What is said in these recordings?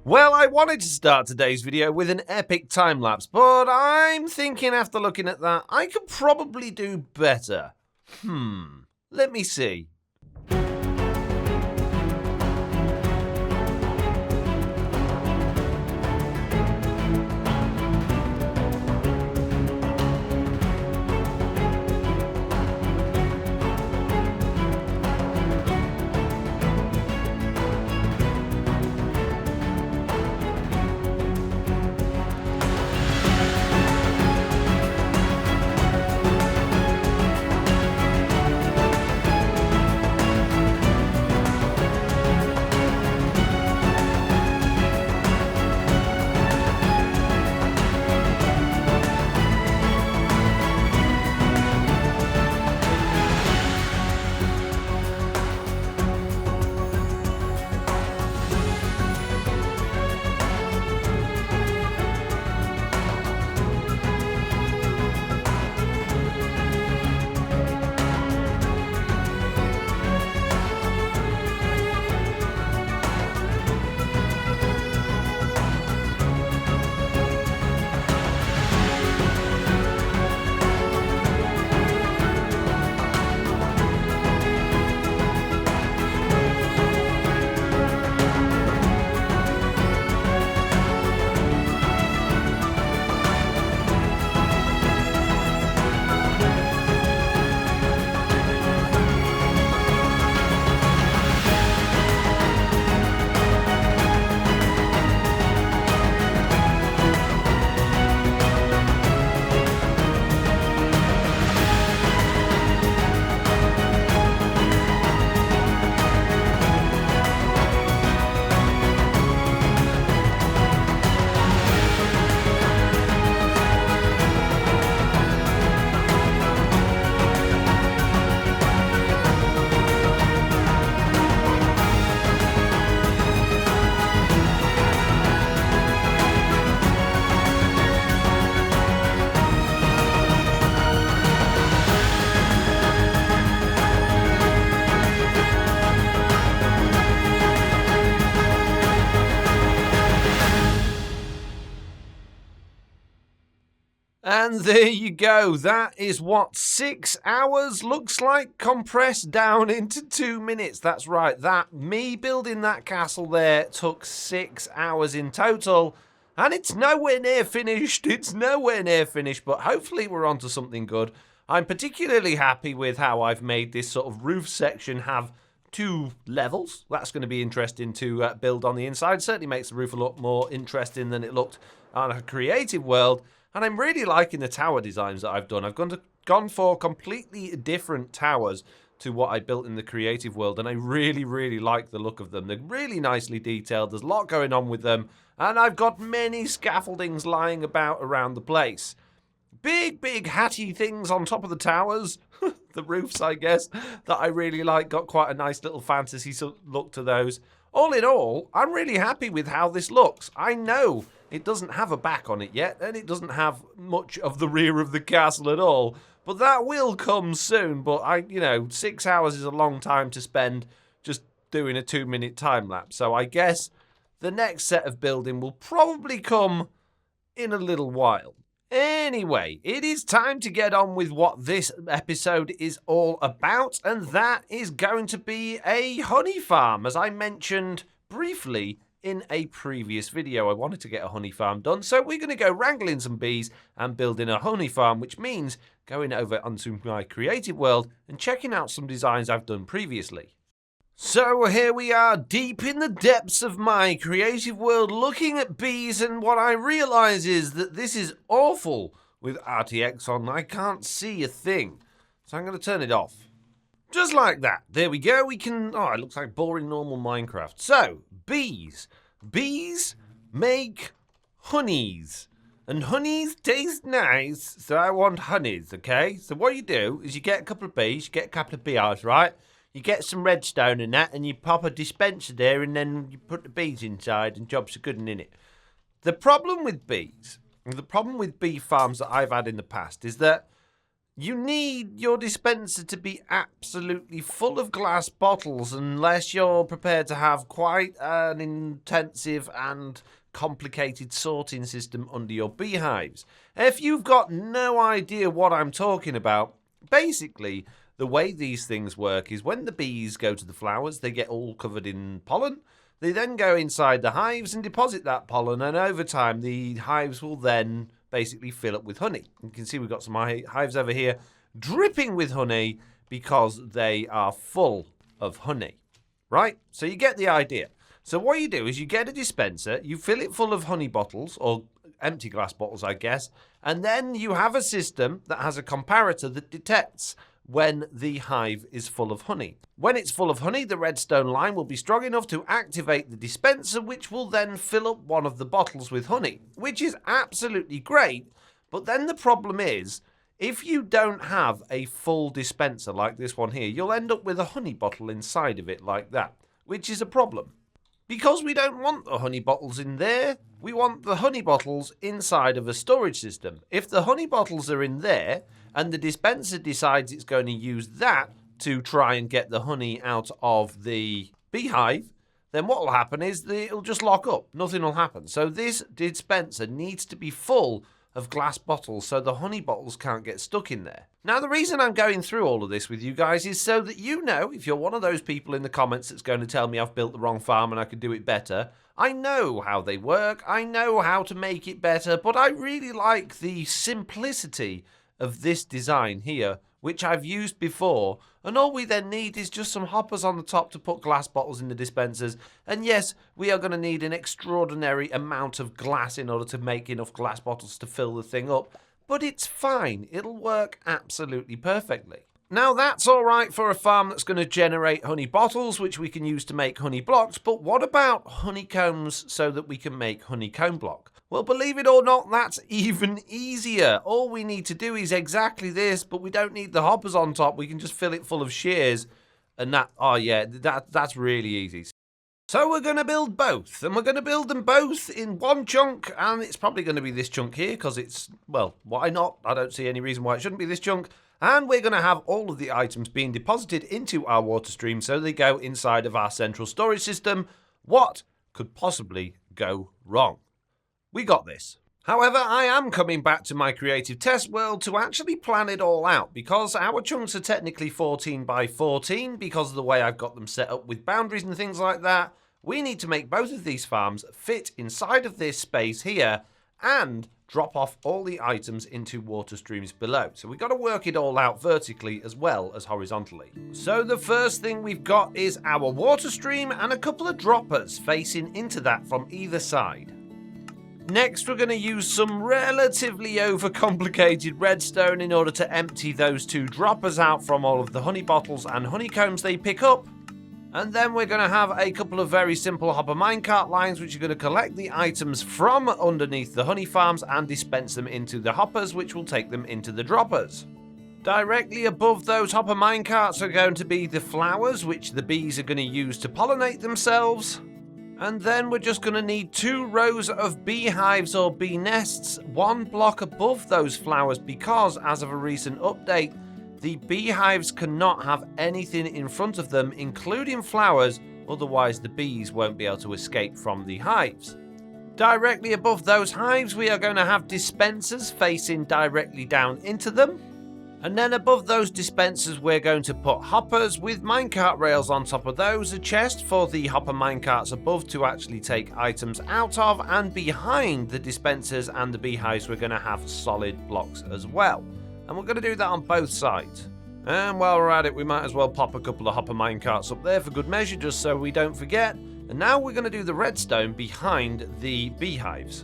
Well, I wanted to start today's video with an epic time-lapse, but I'm thinking after looking at that, I could probably do better. Let me see. And there you go. That is what 6 hours looks like compressed down into 2 minutes. That's right. Me building that castle there took 6 hours in total. And it's nowhere near finished. It's nowhere near finished. But hopefully we're onto something good. I'm particularly happy with how I've made this sort of roof section have 2 levels. That's going to be interesting to build on the inside. Certainly makes the roof a lot more interesting than it looked on a creative world. And I'm really liking the tower designs that I've done. I've gone for completely different towers to what I built in the creative world. And I really, really like the look of them. They're really nicely detailed. There's a lot going on with them. And I've got many scaffoldings lying about around the place. Big, big hatty things on top of the towers. The roofs, I guess, that I really like. Got quite a nice little fantasy look to those. All in all, I'm really happy with how this looks. I know it doesn't have a back on it yet, and it doesn't have much of the rear of the castle at all. But that will come soon. But 6 hours is a long time to spend just doing a 2-minute time lapse. So I guess the next set of building will probably come in a little while. Anyway, it is time to get on with what this episode is all about, and that is going to be a honey farm. As I mentioned briefly in a previous video, I wanted to get a honey farm done, so we're going to go wrangling some bees and building a honey farm, which means going over onto my creative world and checking out some designs I've done previously. So here we are, deep in the depths of my creative world, looking at bees, and what I realise is that this is awful with RTX on. I can't see a thing, so I'm going to turn it off. Just like that. There we go. We can... Oh, it looks like boring normal Minecraft. So, bees. Bees make honeys. And honeys taste nice, so I want honeys, okay? So what you do is you get a couple of bees, you get a couple of beehives, right? You get some redstone and that, and you pop a dispenser there, and then you put the bees inside, and jobs are good and in it. The problem with bees, and the problem with bee farms that I've had in the past, is that You need your dispenser to be absolutely full of glass bottles unless you're prepared to have quite an intensive and complicated sorting system under your beehives. If you've got no idea what I'm talking about, basically the way these things work is when the bees go to the flowers, they get all covered in pollen. They then go inside the hives and deposit that pollen, and over time the hives will then basically fill up with honey. You can see we've got some hives over here dripping with honey because they are full of honey, right? So you get the idea. So what you do is you get a dispenser, you fill it full of honey bottles, or empty glass bottles, I guess, and then you have a system that has a comparator that detects when the hive is full of honey. When it's full of honey, the redstone line will be strong enough to activate the dispenser, which will then fill up one of the bottles with honey, which is absolutely great. But then the problem is, if you don't have a full dispenser like this one here, you'll end up with a honey bottle inside of it like that, which is a problem. Because we don't want the honey bottles in there, we want the honey bottles inside of a storage system. If the honey bottles are in there, and the dispenser decides it's going to use that to try and get the honey out of the beehive, then what will happen is it'll just lock up. Nothing will happen. So this dispenser needs to be full of glass bottles so the honey bottles can't get stuck in there. Now, the reason I'm going through all of this with you guys is so that you know, if you're one of those people in the comments that's going to tell me I've built the wrong farm and I could do it better, I know how they work, I know how to make it better, but I really like the simplicity of this design here, which I've used before, and all we then need is just some hoppers on the top to put glass bottles in the dispensers. And yes, we are going to need an extraordinary amount of glass in order to make enough glass bottles to fill the thing up, but it's fine. It'll work absolutely perfectly. Now, that's all right for a farm that's going to generate honey bottles, which we can use to make honey blocks, but what about honeycombs so that we can make honeycomb block? Well, believe it or not, that's even easier. All we need to do is exactly this, but we don't need the hoppers on top. We can just fill it full of shears, and that's really easy. So we're going to build both, and we're going to build them both in one chunk, and it's probably going to be this chunk here, because it's, well, why not? I don't see any reason why it shouldn't be this chunk. And we're going to have all of the items being deposited into our water stream so they go inside of our central storage system. What could possibly go wrong? We got this. However, I am coming back to my creative test world to actually plan it all out, because our chunks are technically 14 by 14 because of the way I've got them set up with boundaries and things like that. We need to make both of these farms fit inside of this space here and drop off all the items into water streams below. So we've got to work it all out vertically as well as horizontally. So the first thing we've got is our water stream and a couple of droppers facing into that from either side. Next, we're going to use some relatively overcomplicated redstone in order to empty those two droppers out from all of the honey bottles and honeycombs they pick up. And then we're going to have a couple of very simple hopper minecart lines, which are going to collect the items from underneath the honey farms and dispense them into the hoppers, which will take them into the droppers. Directly above those hopper minecarts are going to be the flowers, which the bees are going to use to pollinate themselves. And then we're just going to need 2 rows of beehives or bee nests, 1 block above those flowers, because as of a recent update, the beehives cannot have anything in front of them, including flowers, otherwise the bees won't be able to escape from the hives. Directly above those hives, we are going to have dispensers facing directly down into them. And then above those dispensers, we're going to put hoppers with minecart rails on top of those, a chest for the hopper minecarts above to actually take items out of, and behind the dispensers and the beehives, we're going to have solid blocks as well. And we're going to do that on both sides. And while we're at it, we might as well pop a couple of hopper minecarts up there for good measure, just so we don't forget. And now we're going to do the redstone behind the beehives,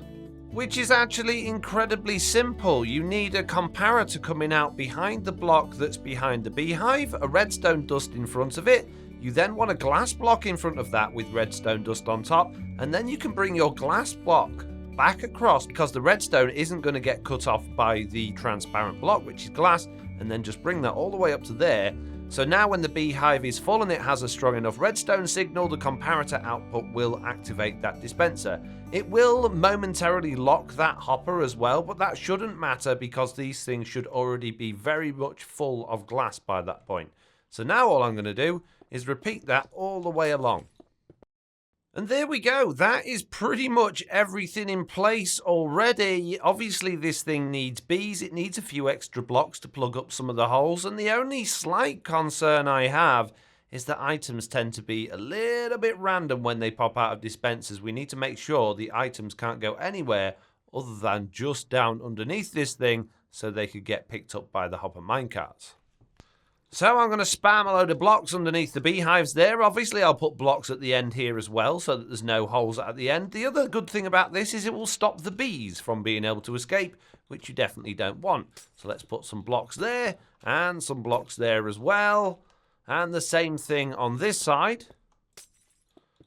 which is actually incredibly simple. You need a comparator coming out behind the block that's behind the beehive, a redstone dust in front of it. You then want a glass block in front of that with redstone dust on top, and then you can bring your glass block back across, because the redstone isn't going to get cut off by the transparent block, which is glass, and then just bring that all the way up to there So now when the beehive is full and it has a strong enough redstone signal, the comparator output will activate that dispenser. It will momentarily lock that hopper as well, but that shouldn't matter because these things should already be very much full of glass by that point. So now all I'm going to do is repeat that all the way along. And there we go. That is pretty much everything in place already. Obviously, this thing needs bees. It needs a few extra blocks to plug up some of the holes. And the only slight concern I have is that items tend to be a little bit random when they pop out of dispensers. We need to make sure the items can't go anywhere other than just down underneath this thing so they could get picked up by the hopper minecarts. So I'm going to spam a load of blocks underneath the beehives there. Obviously, I'll put blocks at the end here as well so that there's no holes at the end. The other good thing about this is it will stop the bees from being able to escape, which you definitely don't want. So let's put some blocks there and some blocks there as well. And the same thing on this side.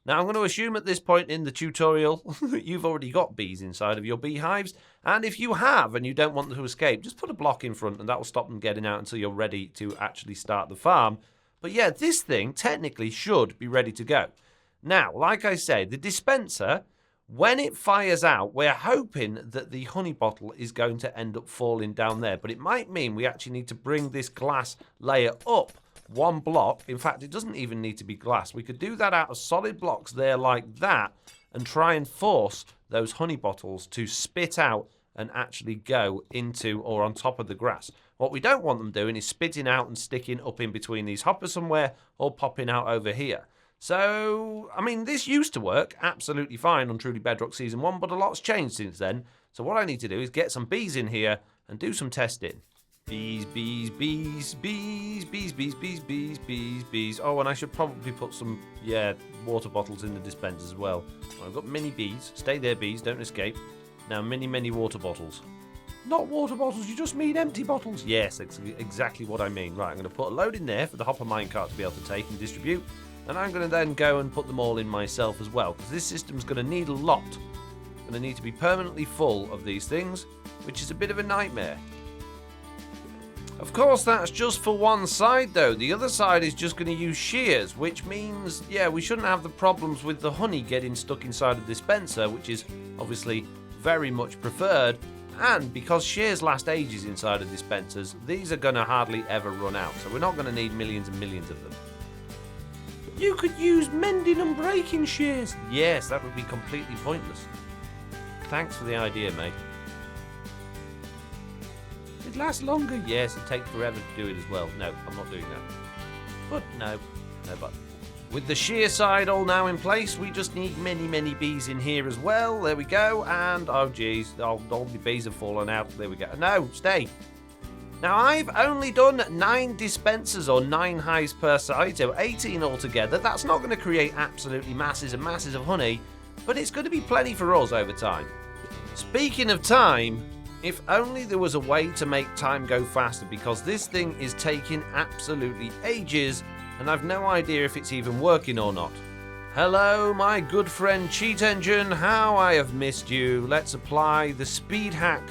Now, I'm going to assume at this point in the tutorial that you've already got bees inside of your beehives. And if you have and you don't want them to escape, just put a block in front and that will stop them getting out until you're ready to actually start the farm. But yeah, this thing technically should be ready to go. Now, like I say, the dispenser, when it fires out, we're hoping that the honey bottle is going to end up falling down there. But it might mean we actually need to bring this glass layer up one block. In fact, it doesn't even need to be glass. We could do that out of solid blocks there like that and try and force those honey bottles to spit out and actually go into or on top of the grass. What we don't want them doing is spitting out and sticking up in between these hoppers somewhere or popping out over here. So, I mean, this used to work absolutely fine on Truly Bedrock Season 1, but a lot's changed since then. So what I need to do is get some bees in here and do some testing. Bees, bees, bees, bees, bees, bees, bees, bees, bees, bees. Oh, and I should probably put some, water bottles in the dispensers as well. I've got mini bees. Stay there, bees. Don't escape. Now, many water bottles. Not water bottles, you just mean empty bottles. Yes, that's exactly what I mean. Right, I'm going to put a load in there for the hopper minecart to be able to take and distribute. And I'm going to then go and put them all in myself as well, because this system's going to need a lot. I'm going to need to be permanently full of these things, which is a bit of a nightmare. Of course, that's just for one side, though. The other side is just going to use shears, which means, we shouldn't have the problems with the honey getting stuck inside a dispenser, which is obviously very much preferred. And because shears last ages inside of dispensers, these are going to hardly ever run out. So we're not going to need millions and millions of them. You could use mending and breaking shears. Yes, that would be completely pointless. Thanks for the idea, mate. It lasts longer. Yes, it takes forever to do it as well. No, I'm not doing that. But no but. With the shear side all now in place, we just need many bees in here as well. There we go. And, oh geez, all the bees have fallen out. There we go. No, stay. Now, I've only done 9 dispensers or 9 hives per side, so 18 altogether. That's not going to create absolutely masses and masses of honey, but it's going to be plenty for us over time. Speaking of time, if only there was a way to make time go faster, because this thing is taking absolutely ages, and I've no idea if it's even working or not. Hello, my good friend Cheat Engine, how I have missed you. Let's apply the speed hack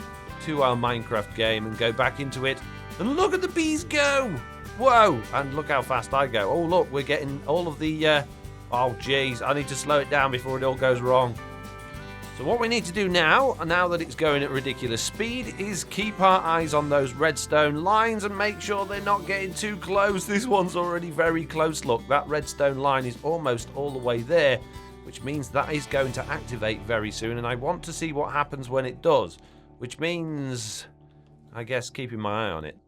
to our Minecraft game and go back into it. And look at the bees go! Whoa! And look how fast I go. Oh, look, we're getting all of the... Oh, jeez, I need to slow it down before it all goes wrong. So what we need to do now that it's going at ridiculous speed, is keep our eyes on those redstone lines and make sure they're not getting too close. This one's already very close. Look, that redstone line is almost all the way there, which means that is going to activate very soon, and I want to see what happens when it does, which means, I guess, keeping my eye on it.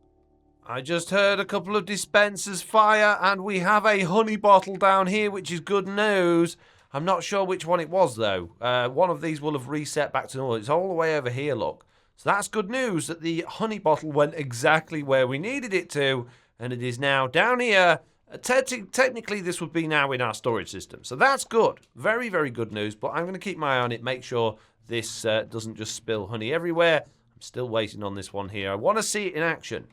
I just heard a couple of dispensers fire, and we have a honey bottle down here, which is good news. I'm not sure which one it was, though. One of these will have reset back to normal. It's all the way over here, look. So that's good news that the honey bottle went exactly where we needed it to, and it is now down here. Technically, this would be now in our storage system. So that's good. Very, very good news, but I'm going to keep my eye on it, make sure this doesn't just spill honey everywhere. I'm still waiting on this one here. I want to see it in action.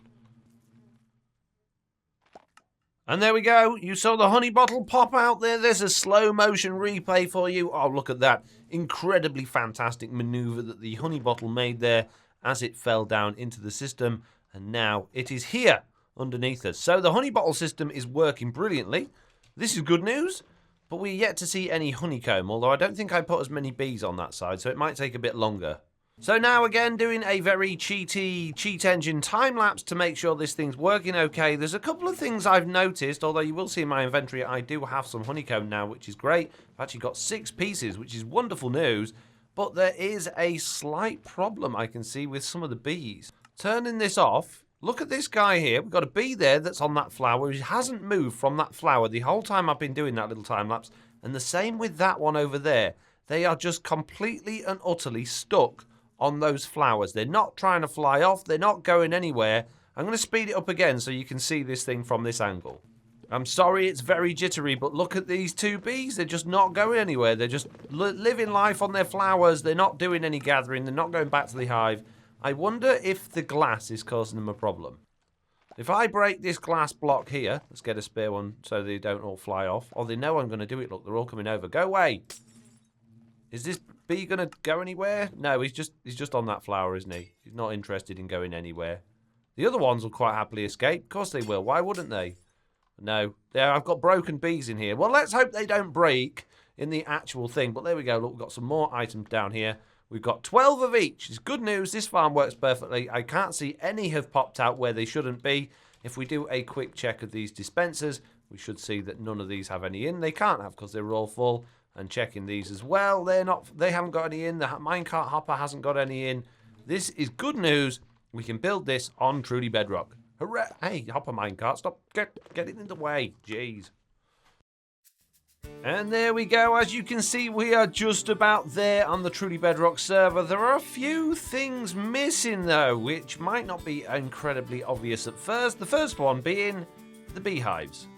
And there we go. You saw the honey bottle pop out there. There's a slow motion replay for you. Oh, look at that. Incredibly fantastic maneuver that the honey bottle made there as it fell down into the system. And now it is here underneath us. So the honey bottle system is working brilliantly. This is good news, but we're yet to see any honeycomb, although I don't think I put as many bees on that side, so it might take a bit longer. So now again, doing a very cheat engine time lapse to make sure this thing's working okay. There's a couple of things I've noticed, although you will see in my inventory I do have some honeycomb now, which is great. I've actually got 6 pieces, which is wonderful news, but there is a slight problem I can see with some of the bees. Turning this off, look at this guy here. We've got a bee there that's on that flower. He hasn't moved from that flower the whole time I've been doing that little time lapse, and the same with that one over there. They are just completely and utterly stuck on those flowers. They're not trying to fly off. They're not going anywhere. I'm going to speed it up again so you can see this thing from this angle. I'm sorry it's very jittery, but look at these 2 bees. They're just not going anywhere. They're just living life on their flowers. They're not doing any gathering. They're not going back to the hive. I wonder if the glass is causing them a problem. If I break this glass block here, let's get a spare one so they don't all fly off. Oh, they know I'm going to do it. Look, they're all coming over. Go away. Is this bee going to go anywhere? No, he's just on that flower, isn't he? He's not interested in going anywhere. The other ones will quite happily escape. Of course they will. Why wouldn't they? No. There, I've got broken bees in here. Well, let's hope they don't break in the actual thing. But there we go. Look, we've got some more items down here. We've got 12 of each. It's good news. This farm works perfectly. I can't see any have popped out where they shouldn't be. If we do a quick check of these dispensers, we should see that none of these have any in. They can't have because they're all full. And checking these as well, they haven't got any in. The minecart hopper hasn't got any in. This is good news. We can build this on Truly Bedrock. Hooray! Hey, hopper minecart, stop getting in the way. Jeez. And there we go. As you can see, we are just about there on the Truly Bedrock server. There are a few things missing though, which might not be incredibly obvious at first. The first one being the beehives.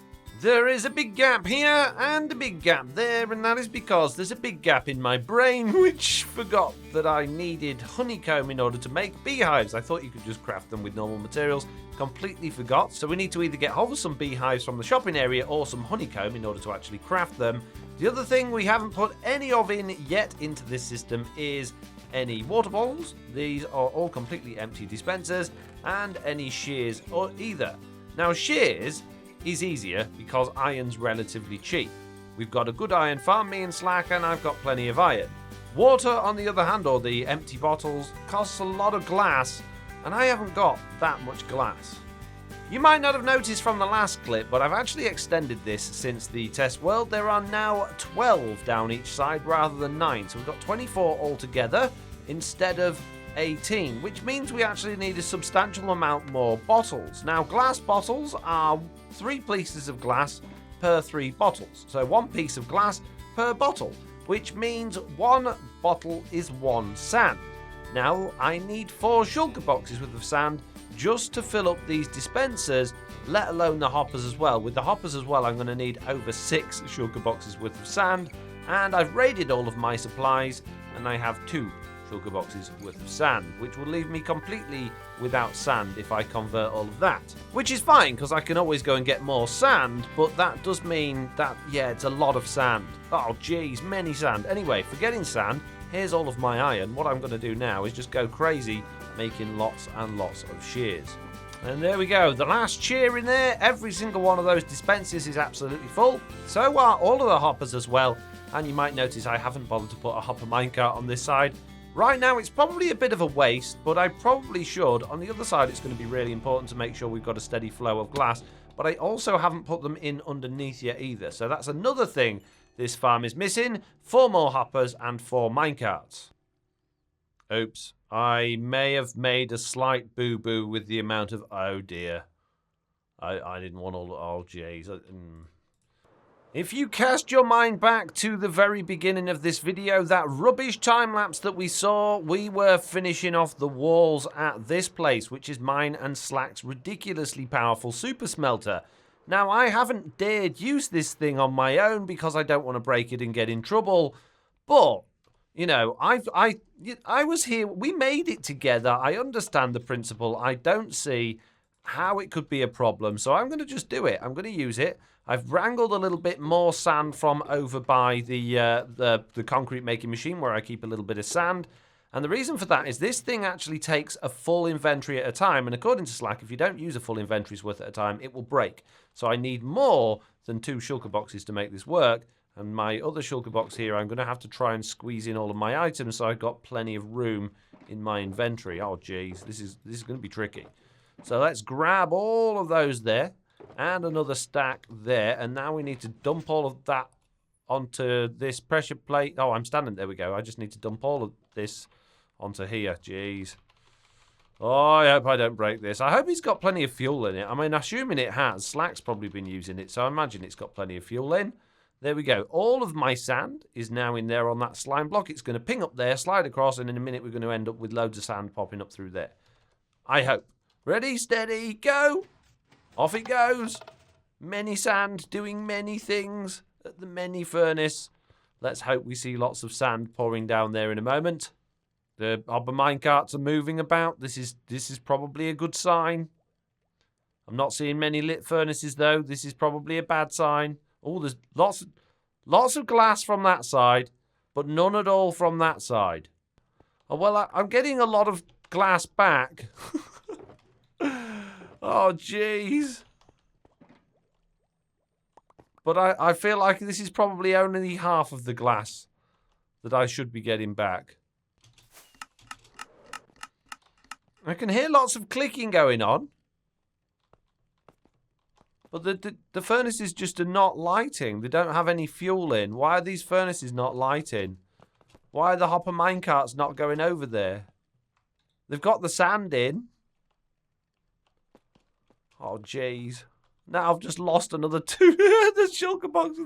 There is a big gap here and a big gap there, and that is because there's a big gap in my brain which forgot that I needed honeycomb in order to make beehives. I thought you could just craft them with normal materials. Completely forgot. So we need to either get hold of some beehives from the shopping area or some honeycomb in order to actually craft them. The other thing we haven't put any of in yet into this system is any water bottles. These are all completely empty dispensers, and any shears or either. Now shears is easier because iron's relatively cheap. We've got a good iron farm, me and Slack, and I've got plenty of iron. Water, on the other hand, or the empty bottles, costs a lot of glass, and I haven't got that much glass. You might not have noticed from the last clip, but I've actually extended this since the test world. There are now 12 down each side rather than 9, so we've got 24 altogether instead of 18, which means we actually need a substantial amount more bottles. Now, glass bottles are 3 pieces of glass per 3 bottles. So 1 piece of glass per bottle, which means 1 bottle is 1 sand. Now, I need 4 shulker boxes worth of sand just to fill up these dispensers, let alone the hoppers as well. With the hoppers as well, I'm going to need over 6 shulker boxes worth of sand, and I've raided all of my supplies, and I have 2 shulker boxes worth of sand, which will leave me completely without sand if I convert all of that. Which is fine, because I can always go and get more sand, but that does mean that, yeah, it's a lot of sand. Oh, geez, many sand. Anyway, forgetting sand, here's all of my iron. What I'm going to do now is just go crazy, making lots and lots of shears. And there we go, the last shear in there. Every single one of those dispensers is absolutely full. So are all of the hoppers as well. And you might notice I haven't bothered to put a hopper minecart on this side. Right now, it's probably a bit of a waste, but I probably should. On the other side, it's going to be really important to make sure we've got a steady flow of glass, but I also haven't put them in underneath yet either. So that's another thing this farm is missing. 4 more hoppers and 4 minecarts. Oops. I may have made a slight boo-boo with the amount of... Oh, dear. I didn't want all... Oh, jeez. If you cast your mind back to the very beginning of this video, that rubbish time-lapse that we saw, we were finishing off the walls at this place, which is mine and Slack's ridiculously powerful super smelter. Now, I haven't dared use this thing on my own because I don't want to break it and get in trouble, but, you know, I was here, we made it together, I understand the principle, I don't see how it could be a problem, so I'm going to just do it, I'm going to use it. I've wrangled a little bit more sand from over by the concrete making machine where I keep a little bit of sand. And the reason for that is this thing actually takes a full inventory at a time. And according to Slack, if you don't use a full inventory's worth at a time, it will break. So I need more than 2 shulker boxes to make this work. And my other shulker box here, I'm going to have to try and squeeze in all of my items so I've got plenty of room in my inventory. Oh, geez, this is going to be tricky. So let's grab all of those there and another stack there. And now we need to dump all of that onto this pressure plate. Oh, I'm standing. There we go. I just need to dump all of this onto here. Jeez. Oh, I hope I don't break this. I hope he's got plenty of fuel in it. I mean, assuming it has. Slack's probably been using it, so I imagine it's got plenty of fuel in. There we go. All of my sand is now in there on that slime block. It's going to ping up there, slide across, and in a minute we're going to end up with loads of sand popping up through there. I hope. Ready, steady, go! Off it goes. Many sand doing many things at the many furnace. Let's hope we see lots of sand pouring down there in a moment. The hopper minecarts are moving about. This is probably a good sign. I'm not seeing many lit furnaces though. This is probably a bad sign. Oh, there's lots of glass from that side, but none at all from that side. Oh, well, I'm getting a lot of glass back. Oh, jeez. But I feel like this is probably only half of the glass that I should be getting back. I can hear lots of clicking going on. But the furnaces just are not lighting. They don't have any fuel in. Why are these furnaces not lighting? Why are the hopper minecarts not going over there? They've got the sand in. Oh, jeez. Now I've just lost another 2. The shulker box.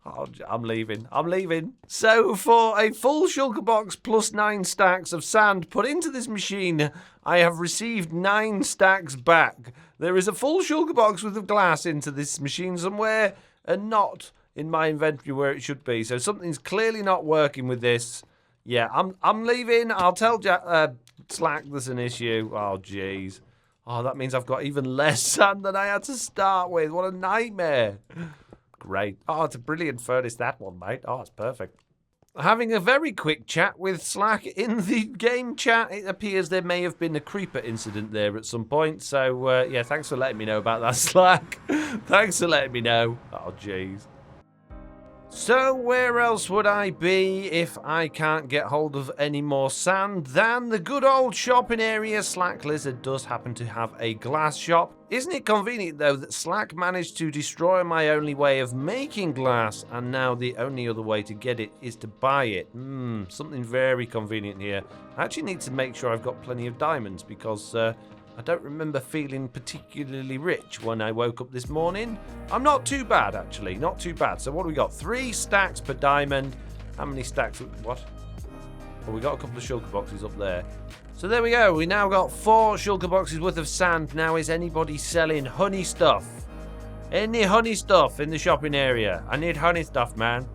Oh, I'm leaving. I'm leaving. So for a full shulker box plus 9 stacks of sand put into this machine, I have received 9 stacks back. There is a full shulker box with the glass into this machine somewhere and not in my inventory where it should be. So something's clearly not working with this. Yeah, I'm leaving. I'll tell Slack there's an issue. Oh, jeez. Oh, that means I've got even less sand than I had to start with. What a nightmare. Great. Oh, it's a brilliant furnace, that one, mate. Oh, it's perfect. Having a very quick chat with Slack in the game chat. It appears there may have been a creeper incident there at some point. So, yeah, thanks for letting me know about that, Slack. Thanks for letting me know. Oh, jeez. So where else would I be if I can't get hold of any more sand than the good old shopping area? Slack Lizard does happen to have a glass shop. Isn't it convenient though that Slack managed to destroy my only way of making glass and now the only other way to get it is to buy it? Something very convenient here. I actually need to make sure I've got plenty of diamonds because I don't remember feeling particularly rich when I woke up this morning. I'm not too bad, actually. Not too bad. So what do we got? 3 stacks per diamond. How many stacks? What? Well, we got a couple of shulker boxes up there. So there we go. We now got 4 shulker boxes worth of sand. Now, is anybody selling honey stuff? Any honey stuff in the shopping area? I need honey stuff, man.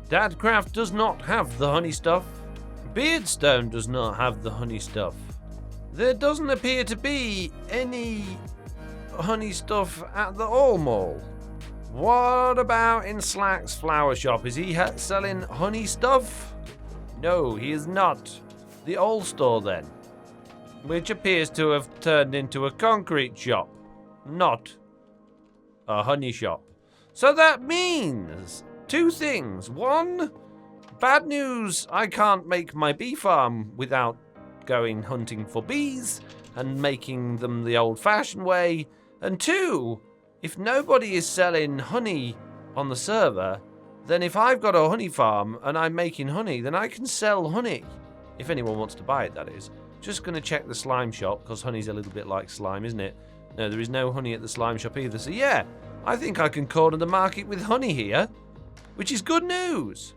Dadcraft does not have the honey stuff. Beardstone does not have the honey stuff. There doesn't appear to be any honey stuff at the All Mall. What about in Slack's flower shop? Is he selling honey stuff? No, he is not. The old store then, which appears to have turned into a concrete shop, not a honey shop. So that means 2 things. 1, bad news, I can't make my bee farm without going hunting for bees and making them the old-fashioned way. And 2, if nobody is selling honey on the server, then if I've got a honey farm and I'm making honey, then I can sell honey. If anyone wants to buy it, that is. Just going to check the slime shop, because honey's a little bit like slime, isn't it? No, there is no honey at the slime shop either. So yeah, I think I can corner the market with honey here, which is good news.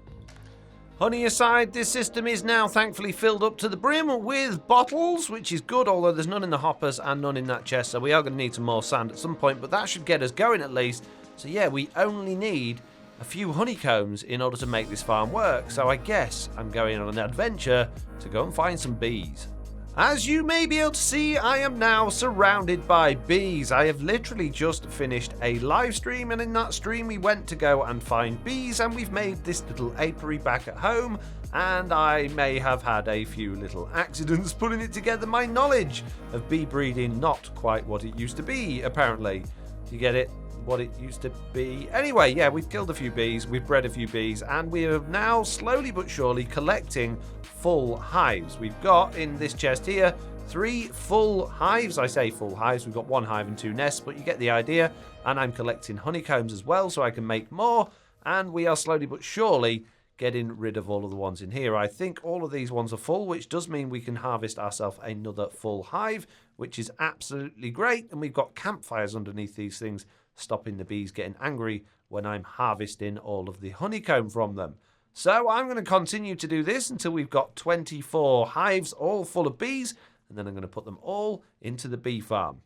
Honey aside, this system is now thankfully filled up to the brim with bottles, which is good, although there's none in the hoppers and none in that chest, so we are going to need some more sand at some point, but that should get us going at least. So yeah, we only need a few honeycombs in order to make this farm work, so I guess I'm going on an adventure to go and find some bees. As you may be able to see, I am now surrounded by bees. I have literally just finished a live stream, and in that stream we went to go and find bees, and we've made this little apiary back at home, and I may have had a few little accidents putting it together. My knowledge of bee breeding not quite what it used to be, apparently. Do you get it? What it used to be. Anyway, yeah, we've killed a few bees, we've bred a few bees, and we are now slowly but surely collecting full hives. We've got in this chest here 3 full hives. I say full hives, we've got 1 hive and 2 nests, but you get the idea. And I'm collecting honeycombs as well so I can make more, and we are slowly but surely getting rid of all of the ones in here. I think all of these ones are full, which does mean we can harvest ourselves another full hive, which is absolutely great. And we've got campfires underneath these things, stopping the bees getting angry when I'm harvesting all of the honeycomb from them. So I'm going to continue to do this until we've got 24 hives all full of bees, and then I'm going to put them all into the bee farm.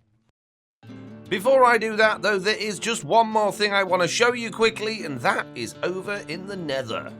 Before I do that, though, there is just one more thing I want to show you quickly, and that is over in the Nether.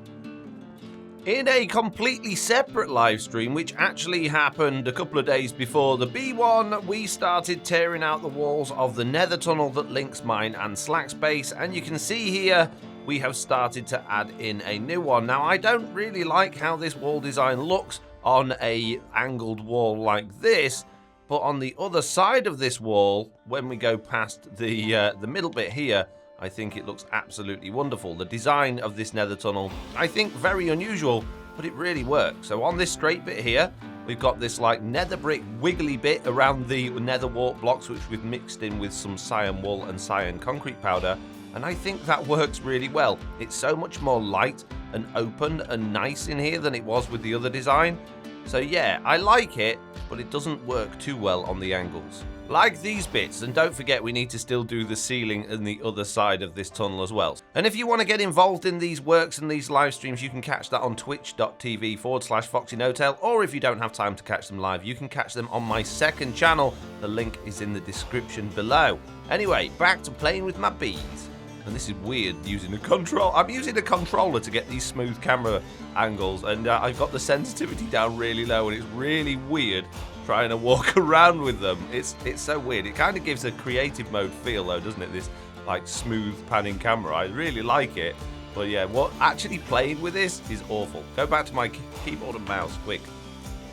In a completely separate live stream, which actually happened a couple of days before the bee one, we started tearing out the walls of the Nether tunnel that links mine and Slack's base, and you can see here we have started to add in a new one. Now, I don't really like how this wall design looks on a angled wall like this, but on the other side of this wall, when we go past the middle bit here, I think it looks absolutely wonderful. The design of this Nether tunnel, I think very unusual, but it really works. So on this straight bit here, we've got this like nether brick wiggly bit around the nether wart blocks, which we've mixed in with some cyan wool and cyan concrete powder. And I think that works really well. It's so much more light and open and nice in here than it was with the other design. So yeah, I like it, but it doesn't work too well on the angles. Like these bits, and don't forget we need to still do the ceiling and the other side of this tunnel as well. And if you want to get involved in these works and these live streams, you can catch that on twitch.tv/FoxyNoTail, or if you don't have time to catch them live, you can catch them on my second channel. The link is in the description below. Anyway, back to playing with my bees. And this is weird using a control. I'm using a controller to get these smooth camera angles, and I've got the sensitivity down really low, and it's really weird trying to walk around with them. It's so weird. It kind of gives a creative mode feel though, doesn't it? This like smooth panning camera. I really like it. But yeah, what actually playing with this is awful. Go back to my keyboard and mouse, quick.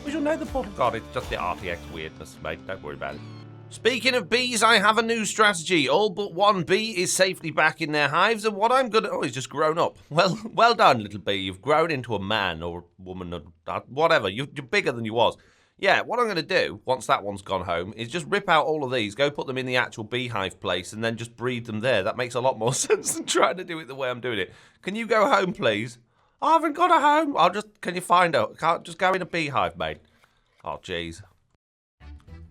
We shall know the portal god. It's just the RTX weirdness, mate. Don't worry about it. Speaking of bees, I have a new strategy. All but one bee is safely back in their hives, and what I'm gonna... Oh, he's just grown up. Well done, little bee. You've grown into a man or a woman or whatever. You're bigger than you was. Yeah, what I'm going to do, once that one's gone home, is just rip out all of these, go put them in the actual beehive place, and then just breed them there. That makes a lot more sense than trying to do it the way I'm doing it. Can you go home, please? I haven't got a home. Can you find out? Can't just go in a beehive, mate. Oh, jeez.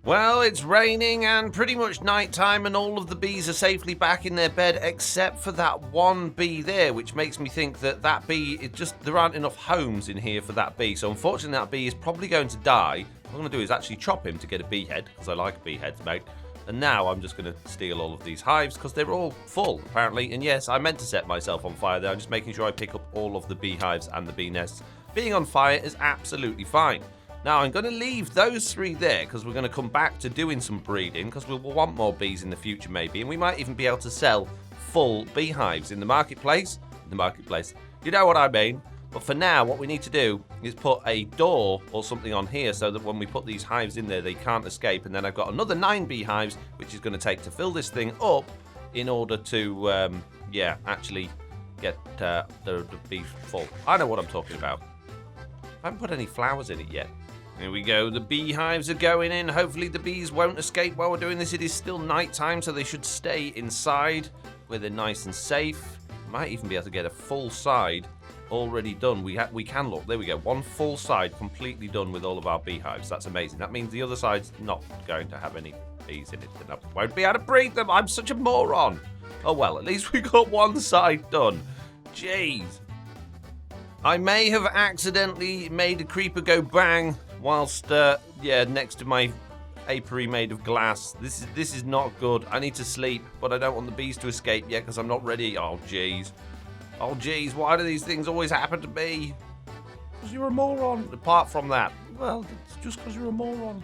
Well, it's raining and pretty much nighttime, and all of the bees are safely back in their bed except for that one bee there, which makes me think that bee, there aren't enough homes in here for that bee. So unfortunately that bee is probably going to die. What I'm going to do is actually chop him to get a bee head, because I like bee heads, mate. And now I'm just going to steal all of these hives because they're all full, apparently. And yes, I meant to set myself on fire there. I'm just making sure I pick up all of the beehives and the bee nests. Being on fire is absolutely fine. Now, I'm going to leave those 3 there because we're going to come back to doing some breeding because we'll want more bees in the future maybe, and we might even be able to sell full beehives in the marketplace. You know what I mean. But for now, what we need to do is put a door or something on here so that when we put these hives in there, they can't escape. And then I've got another 9 beehives, which is going to take to fill this thing up in order to, actually get the bees full. I know what I'm talking about. I haven't put any flowers in it yet. Here we go, the beehives are going in. Hopefully the bees won't escape while we're doing this. It is still nighttime, so they should stay inside where they're nice and safe. Might even be able to get a full side already done. We can look, there we go, 1 full side completely done with all of our beehives. That's amazing. That means the other side's not going to have any bees in it, and I won't be able to breed them. I'm such a moron. Oh well, at least we got 1 side done. Jeez. I may have accidentally made a creeper go bang whilst, next to my apiary made of glass. This is not good. I need to sleep, but I don't want the bees to escape yet because I'm not ready. Oh, jeez. Oh, jeez. Why do these things always happen to me? Because you're a moron. Apart from that. Well, it's just because you're a moron.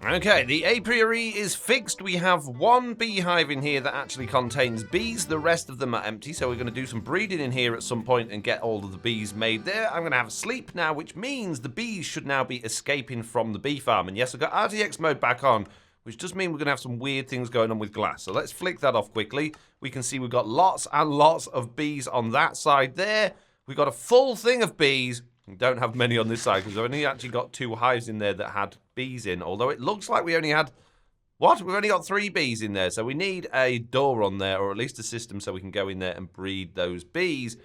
Okay, the apiary is fixed. We have one beehive in here that actually contains bees. The rest of them are empty, so we're going to do some breeding in here at some point and get all of the bees made there. I'm going to have a sleep now, which means the bees should now be escaping from the bee farm. And yes, I've got RTX mode back on, which does mean we're going to have some weird things going on with glass. So let's flick that off quickly. We can see we've got lots and lots of bees on that side there. We've got a full thing of bees. We don't have many on this side because I've only actually got 2 hives in there that had bees in. Although it looks like we only had... What? We've only got 3 bees in there. So we need a door on there, or at least a system so we can go in there and breed those bees.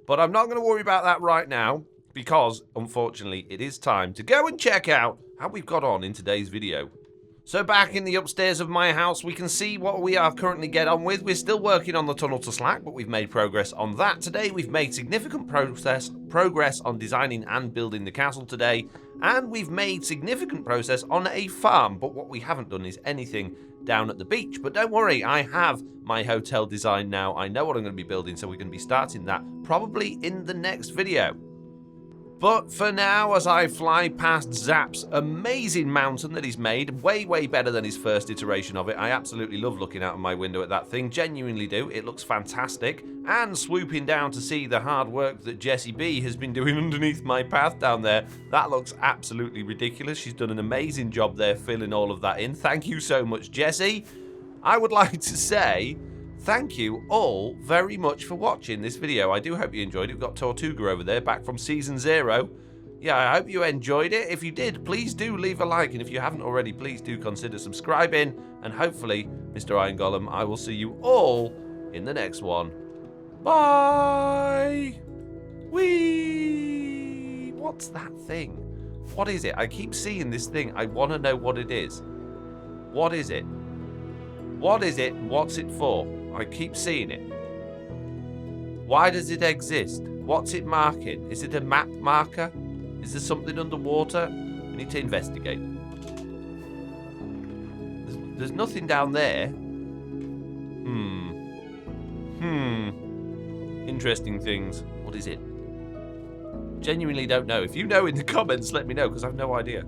But I'm not going to worry about that right now because, unfortunately, it is time to go and check out how we've got on in today's video. So back in the upstairs of my house, we can see what we are currently get on with. We're still working on the tunnel to Slack, but we've made progress on that today. We've made significant progress on designing and building the castle today, and we've made significant progress on a farm, but what we haven't done is anything down at the beach. But don't worry, I have my hotel design now. I know what I'm going to be building, so we're going to be starting that probably in the next video. But for now, as I fly past Zap's amazing mountain that he's made, way, way better than his first iteration of it. I absolutely love looking out of my window at that thing, genuinely do. It looks fantastic. And swooping down to see the hard work that Jessie B has been doing underneath my path down there. That looks absolutely ridiculous. She's done an amazing job there filling all of that in. Thank you so much, Jessie. I would like to say... thank you all very much for watching this video. I do hope you enjoyed it. We've got Tortuga over there, back from Season 0. Yeah, I hope you enjoyed it. If you did, please do leave a like. And if you haven't already, please do consider subscribing. And hopefully, Mr. Iron Golem, I will see you all in the next one. Bye! Whee! What's that thing? What is it? I keep seeing this thing. I want to know what it is. What is it? What is it? What's it for? I keep seeing it. Why does it exist? What's it marking? Is it a map marker? Is there something underwater? We need to investigate. There's nothing down there. Interesting things. What is it? Genuinely don't know. If you know in the comments, let me know, because I have no idea.